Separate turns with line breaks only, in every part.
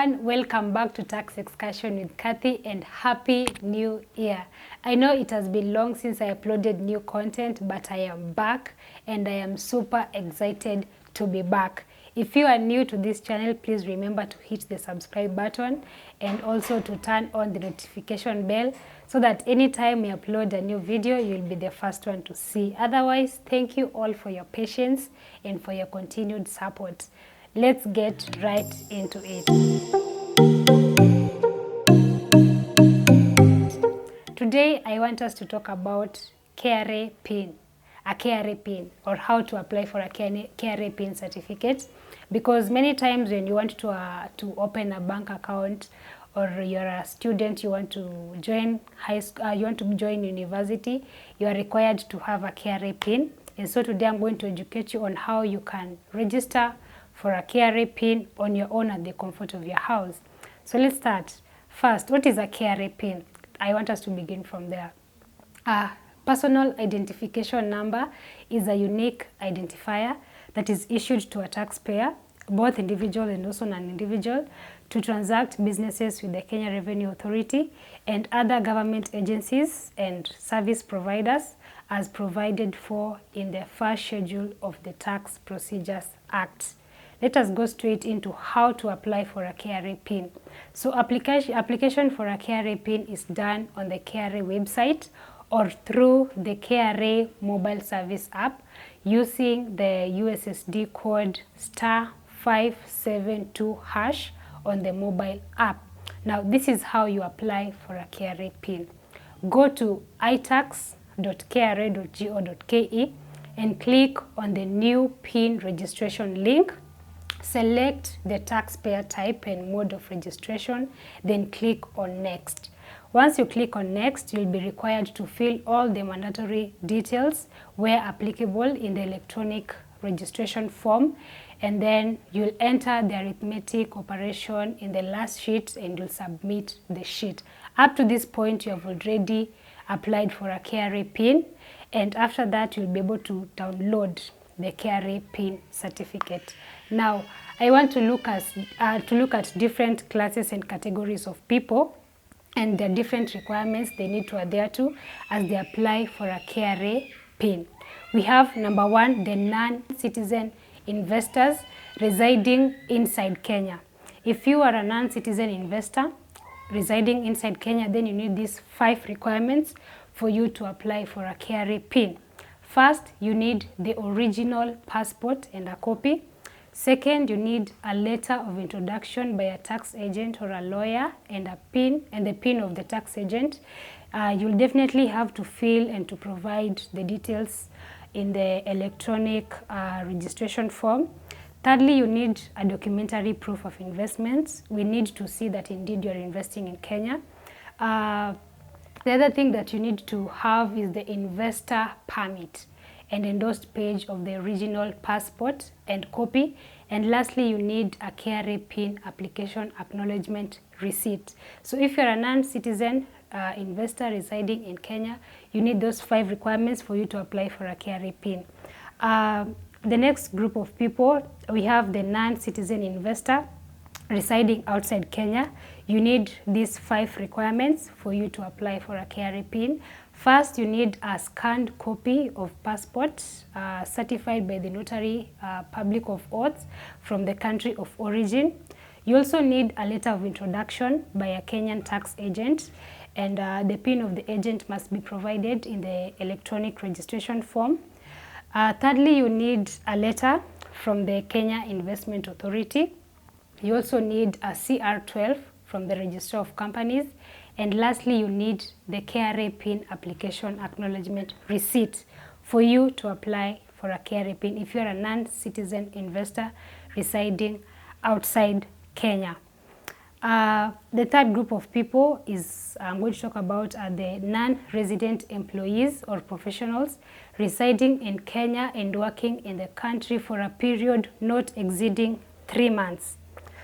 everyone, welcome back to Tax Excursion with Cathy and Happy New Year. I know it has been long since I uploaded new content, but I am back and I am super excited to be back. If you are new to this channel, please remember to hit the subscribe button and also to turn on the notification bell so that anytime we upload a new video, you'll be the first one to see. Otherwise, thank you all for your patience and for your continued support. Let's get right into it. Today, I want us to talk about KRA Pin, a KRA Pin, or how to apply for a KRA Pin certificate. Because many times when you want to open a bank account, or you're a student, you want to join university, you are required to have a KRA Pin. And so today I'm going to educate you on how you can register for a KRA Pin on your own at the comfort of your house. So let's start. First, what is a KRA Pin? I want us to begin from there. A personal identification number is a unique identifier that is issued to a taxpayer, both individual and also non-individual, to transact businesses with the Kenya Revenue Authority and other government agencies and service providers as provided for in the first schedule of the Tax Procedures Act. Let us go straight into how to apply for a KRA Pin. So application for a KRA Pin is done on the KRA website or through the KRA mobile service app using the USSD code *572# on the mobile app. Now, this is how you apply for a KRA Pin. Go to itax.kra.go.ke and click on the new PIN registration link. Select the taxpayer type and mode of registration, then click on Next. Once you click on Next, you'll be required to fill all the mandatory details where applicable in the electronic registration form, and then you'll enter the arithmetic operation in the last sheet and you'll submit the sheet. Up to this point, you have already applied for a KRA Pin, and after that, you'll be able to download the KRA Pin certificate. Now, I want to look at different classes and categories of people and the different requirements they need to adhere to as they apply for a KRA Pin. We have number one, the non-citizen investors residing inside Kenya. If you are a non-citizen investor residing inside Kenya, then you need these 5 requirements for you to apply for a KRA Pin. First, you need the original passport and a copy. Second, you need a letter of introduction by a tax agent or a lawyer and a PIN and the PIN of the tax agent. You'll definitely have to fill and to provide the details in the electronic registration form. Thirdly, you need a documentary proof of investments. We need to see that indeed you're investing in Kenya. The other thing that you need to have is the investor permit and endorsed page of the original passport and copy. And lastly, you need a KRA Pin application acknowledgement receipt. So if you're a non-citizen investor residing in Kenya, you need those 5 requirements for you to apply for a KRA Pin. The next group of people, we have the non-citizen investor residing outside Kenya. You need these 5 requirements for you to apply for a KRA Pin. First, you need a scanned copy of passport certified by the notary public of oath from the country of origin. You also need a letter of introduction by a Kenyan tax agent, and the PIN of the agent must be provided in the electronic registration form. Thirdly, you need a letter from the Kenya Investment Authority. You also need a CR12 from the Register of Companies. And lastly, you need the KRA Pin application acknowledgement receipt for you to apply for a KRA Pin if you're a non-citizen investor residing outside Kenya. The third group of people is I'm going to talk about the non-resident employees or professionals residing in Kenya and working in the country for a period not exceeding 3 months.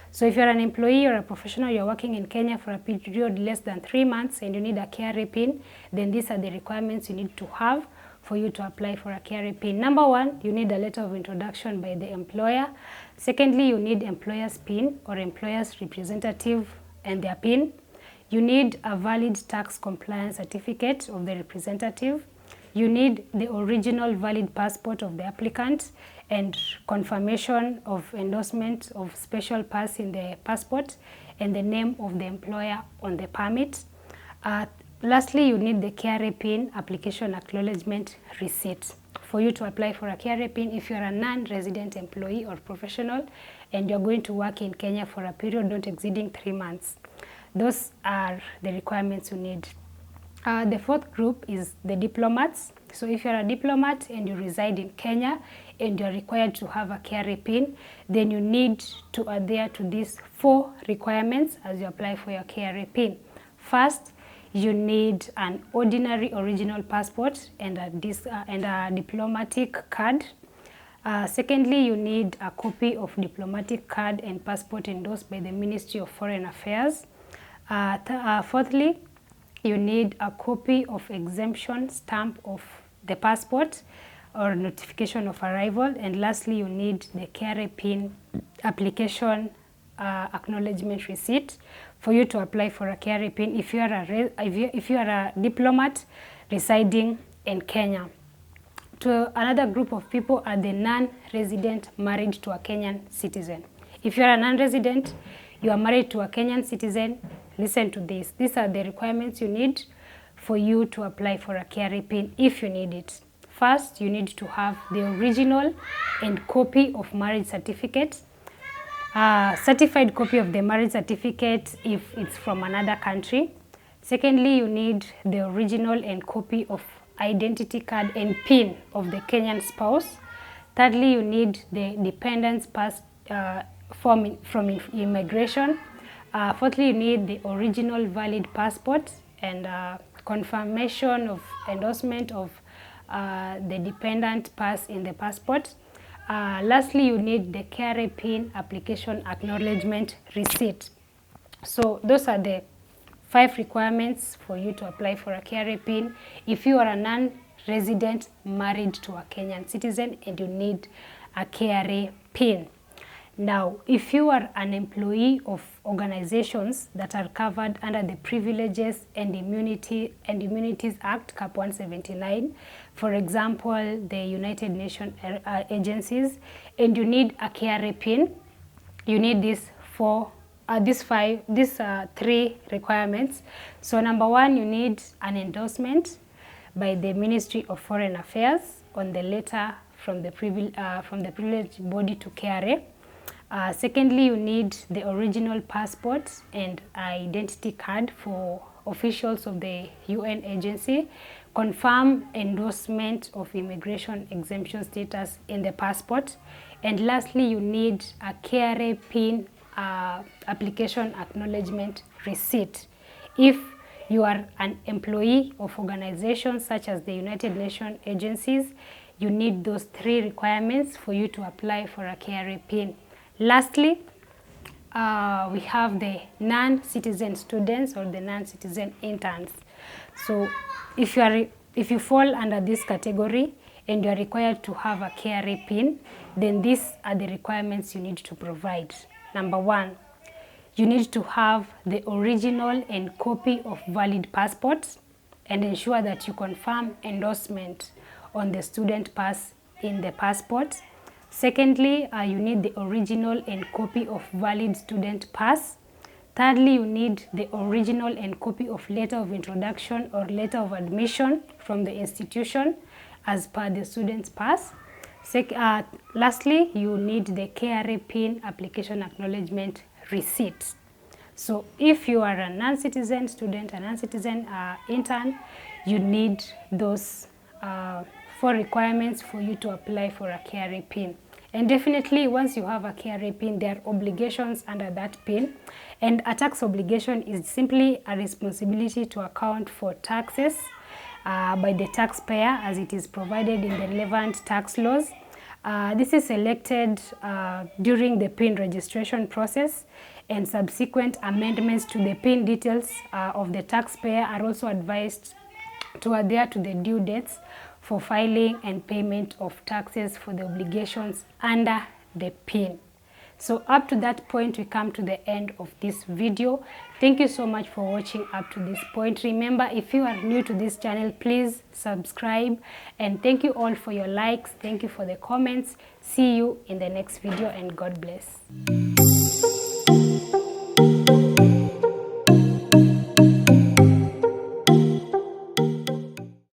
So if you're an employee or a professional, you're working in Kenya for a period less than 3 months and you need a KRA Pin, then these are the requirements you need to have for you to apply for a KRA PIN. Number one, you need a letter of introduction by the employer. Secondly, you need employer's PIN or employer's representative and their PIN. You need a valid tax compliance certificate of the representative. You need the original valid passport of the applicant and confirmation of endorsement of special pass in the passport and the name of the employer on the permit. Lastly, you need the KRA PIN application acknowledgement receipt for you to apply for a KRA PIN if you're a non-resident employee or professional and you're going to work in Kenya for a period not exceeding 3 months. Those are the requirements you need. The fourth group is the diplomats. So if you're a diplomat and you reside in Kenya and you're required to have a KRA PIN, then you need to adhere to these 4 requirements as you apply for your KRA PIN. First, you need an ordinary original passport and a diplomatic card. Secondly, you need a copy of diplomatic card and passport endorsed by the Ministry of Foreign Affairs. Fourthly, you need a copy of exemption stamp of the passport or notification of arrival. And lastly, you need the KRA PIN application acknowledgement receipt for you to apply for a KRA PIN if you are a diplomat residing in Kenya. To another group of people are the non-resident married to a Kenyan citizen. If you are a non-resident, you are married to a Kenyan citizen, listen to this. These are the requirements you need for you to apply for a KRA PIN if you need it. First, you need to have the original and copy of marriage certificate. Certified copy of the marriage certificate if it's from another country. Secondly, you need the original and copy of identity card and PIN of the Kenyan spouse. Thirdly, you need the dependent's pass form from immigration. Fourthly, you need the original valid passport and confirmation of endorsement of the dependent pass in the passport. Lastly, you need the KRA PIN application acknowledgement receipt. So those are the 5 requirements for you to apply for a KRA PIN if you are a non-resident married to a Kenyan citizen and you need a KRA PIN. Now, if you are an employee of organizations that are covered under the Privileges and Immunities Act, Cap 179, for example, the United Nations agencies, and you need a KRA PIN, you need these 3 requirements. So number 1, you need an endorsement by the Ministry of Foreign Affairs on the letter from the privileged body to KRA. Secondly, you need the original passport and identity card for officials of the UN agency. Confirm endorsement of immigration exemption status in the passport. And lastly, you need a KRA PIN application acknowledgement receipt. If you are an employee of organizations such as the United Nations agencies, you need those 3 requirements for you to apply for a KRA PIN. Lastly, we have the non-citizen students or the non-citizen interns. So if you fall under this category and you are required to have a KRA PIN, then these are the requirements you need to provide. Number 1, you need to have the original and copy of valid passports and ensure that you confirm endorsement on the student pass in the passport. Secondly, you need the original and copy of valid student pass. Thirdly, you need the original and copy of letter of introduction or letter of admission from the institution as per the student's pass. Lastly, you need the KRA PIN application acknowledgement receipt. So if you are a non-citizen student, a non-citizen intern, you need those 4 requirements for you to apply for a KRA PIN. And definitely, once you have a KRA PIN, there are obligations under that PIN. And a tax obligation is simply a responsibility to account for taxes by the taxpayer as it is provided in the relevant tax laws. This is selected during the PIN registration process, and subsequent amendments to the PIN details of the taxpayer are also advised to adhere to the due dates for filing and payment of taxes for the obligations under the PIN. So up to that point, we come to the end of this video. Thank you so much for watching up to this point. Remember, if you are new to this channel, please subscribe, and thank you all for your likes. Thank you for the comments. See you in the next video, and God bless.